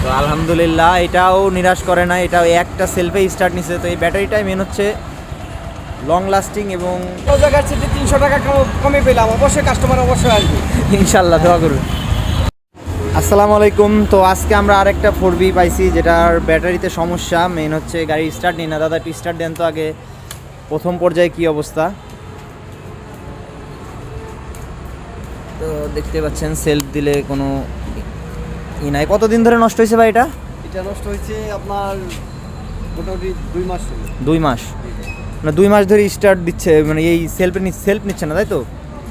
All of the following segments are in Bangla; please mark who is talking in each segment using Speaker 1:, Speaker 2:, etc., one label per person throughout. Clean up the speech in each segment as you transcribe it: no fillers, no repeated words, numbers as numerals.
Speaker 1: তো আলহামদুলিল্লাহ এটাও নিরাশ করে না, এটাও একটা সেলফে স্টার্ট নিছে। তো এই ব্যাটারিটাই মেন হচ্ছে লং লাস্টিং এবং
Speaker 2: জায়গার চেয়ে 300 টাকা কমে পেলাম, অবশ্যই কাস্টমার অবশ্যই আসবে
Speaker 1: ইনশাল্লাহ, দোয়া করুন। আসসালামু আলাইকুম। তো আজকে আমরা আরেকটা 4B পাইছি যেটার ব্যাটারিতে সমস্যা, মেন হচ্ছে গাড়ি স্টার্ট নেই না। দাদা একটু স্টার্ট দেন তো আগে, প্রথম পর্যায়ে কি অবস্থা। তো দেখতে পাচ্ছেন সেলফ দিলে কোনো নাই। কতদিন ধরে নষ্ট হয়েছে ভাই এটা?
Speaker 2: এটা নষ্ট হয়েছে আপনার মোটামুটি 2 মাস হলো।
Speaker 1: 2 মাস, মানে 2 মাস ধরে স্টার্ট দিচ্ছে, মানে এই সেলফ নিচ্ছে না, তাই তো?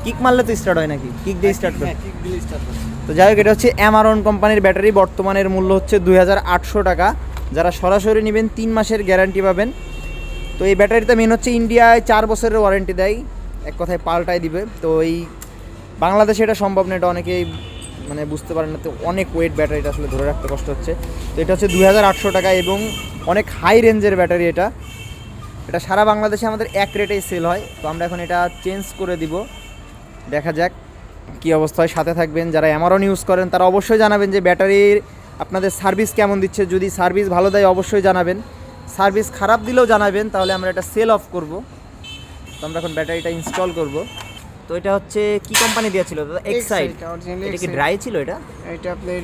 Speaker 1: কিক মারলে তো স্টার্ট হয় নাকি? কিক দিয়ে স্টার্ট করে?
Speaker 2: কিক দিয়ে স্টার্ট করে।
Speaker 1: তো যাই হোক, এটা হচ্ছে অ্যামারন কোম্পানির ব্যাটারি। বর্তমানের মূল্য হচ্ছে 2800 টাকা। যারা সরাসরি নেবেন 3 মাসের গ্যারান্টি পাবেন। তো এই ব্যাটারিটা মেন হচ্ছে ইন্ডিয়ায় 4 বছরের ওয়ারেন্টি দেয়, এক কথায় পাল্টাই দিবে। তো এই বাংলাদেশে এটা সম্ভব না, এটা অনেকেই মানে বুঝতে পারেন না। তো অনেক ওয়েট ব্যাটারিটা আসলে ধরে রাখতে কষ্ট হচ্ছে। তো এটা হচ্ছে 2800 টাকা এবং অনেক হাই রেঞ্জের ব্যাটারি। এটা সারা বাংলাদেশে আমাদের এক রেটেই সেল হয়। তো আমরা এখন এটা চেঞ্জ করে দিব, দেখা যাক কী অবস্থা হয়। সাথে থাকবেন। যারা অ্যামারন ইউজ করেন তারা অবশ্যই জানাবেন যে ব্যাটারির আপনাদের সার্ভিস কেমন দিচ্ছে। যদি সার্ভিস ভালো দেয় অবশ্যই জানাবেন, সার্ভিস খারাপ দিলেও জানাবেন, তাহলে আমরা এটা সেল অফ করব। তো আমরা এখন ব্যাটারিটা ইনস্টল করব। তো এটা হচ্ছে কি কোম্পানি দেওয়া ছিল দাদা? এক্সাইড। এটা কি ড্রাই ছিল?
Speaker 2: এটা আপনার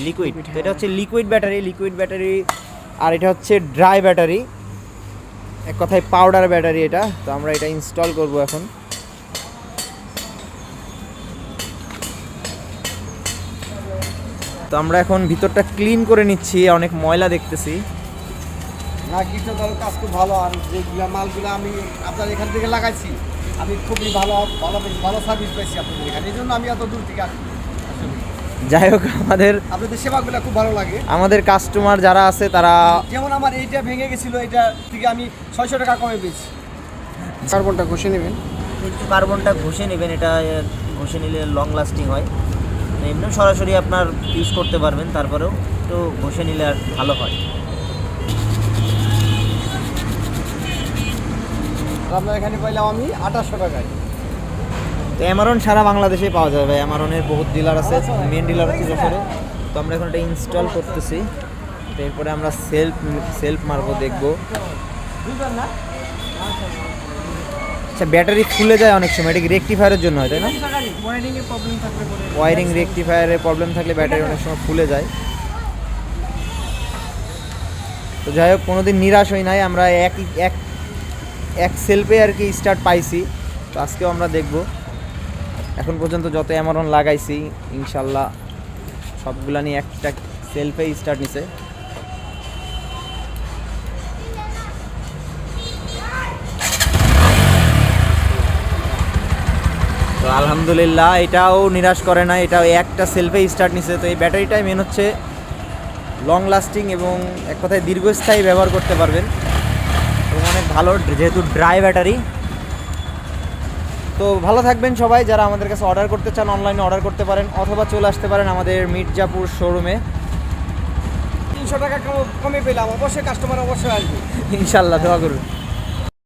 Speaker 1: লিকুইড। তো এটা হচ্ছে লিকুইড ব্যাটারি আর এটা হচ্ছে ড্রাই ব্যাটারি, এক কথায় পাউডার ব্যাটারি এটা। তো আমরা এটা ইনস্টল করব এখন। তো আমরা এখন ভিতরটা ক্লিন করে নিচ্ছি, অনেক ময়লা দেখতেছি।
Speaker 2: না কিছু তার কাজ খুব ভালো। আর যেগুলো মালগুলো আমি আপনার এখান থেকে লাগাইছি, আমি খুবই ভালো সার্ভিস পাইছি আপনাদের এখানে, এই জন্য আমি এত দূর থেকে আসি।
Speaker 1: যাই হোক,
Speaker 2: আপনাদের সেবাগুলো খুব ভালো লাগে।
Speaker 1: আমাদের কাস্টমার যারা আছে তারা,
Speaker 2: যেমন আমার এইটা ভেঙে গেছিল, এটা থেকে আমি 600 টাকা কমে পেয়েছি। কার্বনটা ঘষে নেবেন,
Speaker 1: একটু কার্বনটা ঘষে নেবেন। এটা ঘষে নিলে লং লাস্টিং হয়। এমনি সরাসরি আপনার ইউজ করতে পারবেন, তারপরেও একটু ঘষে নিলে আর ভালো হয়।
Speaker 2: আপনার এখানে পাইলাম আমি 2800 টাকায়।
Speaker 1: তো অ্যামারন সারা বাংলাদেশে পাওয়া যাবে। অ্যামারনের বহুত ডিলার আছে, মেন ডিলার হচ্ছে যশোরে। তো আমরা এখন এটা ইনস্টল করতেছি। তো এরপরে আমরা সেলফ মারবো, দেখবো। আচ্ছা, ব্যাটারি ফুলে যায় অনেক সময়, এটা কি রেকটিফায়ারের জন্য হয়, তাই না? ওয়ারিং রেকটিফায়ারের প্রবলেম থাকলে ব্যাটারি অনেক সময় ফুলে যায়। তো যাই হোক, কোনোদিন নিরাশ হই নাই। আমরা এক সেলফে আর কি স্টার্ট পাইছি। তো আজকেও আমরা দেখব। এখন পর্যন্ত যত অ্যামারন লাগাইছি ইনশাল্লাহ সবগুলা নিয়ে একটা সেলফে স্টার্ট নিছে। তো আলহামদুলিল্লাহ এটাও নিরাশ করে না, এটাও একটা সেলফে স্টার্ট নিছে। তো এই ব্যাটারিটাই মেন হচ্ছে লং লাস্টিং এবং এক কথায় দীর্ঘস্থায়ী ব্যবহার করতে পারবেন এবং অনেক ভালো, যেহেতু ড্রাই ব্যাটারি। তো ভালো থাকবেন সবাই। যারা আমাদের কাছে অর্ডার করতে চান অনলাইনে অর্ডার করতে পারেন, অথবা চলে আসতে পারেন আমাদের মির্জাপুর শোরুমে।
Speaker 2: 300 টাকা কমে পেলাম, অবশ্যই কাস্টমার অবশ্যই আসবে
Speaker 1: ইনশাল্লাহ, দোয়া করুন।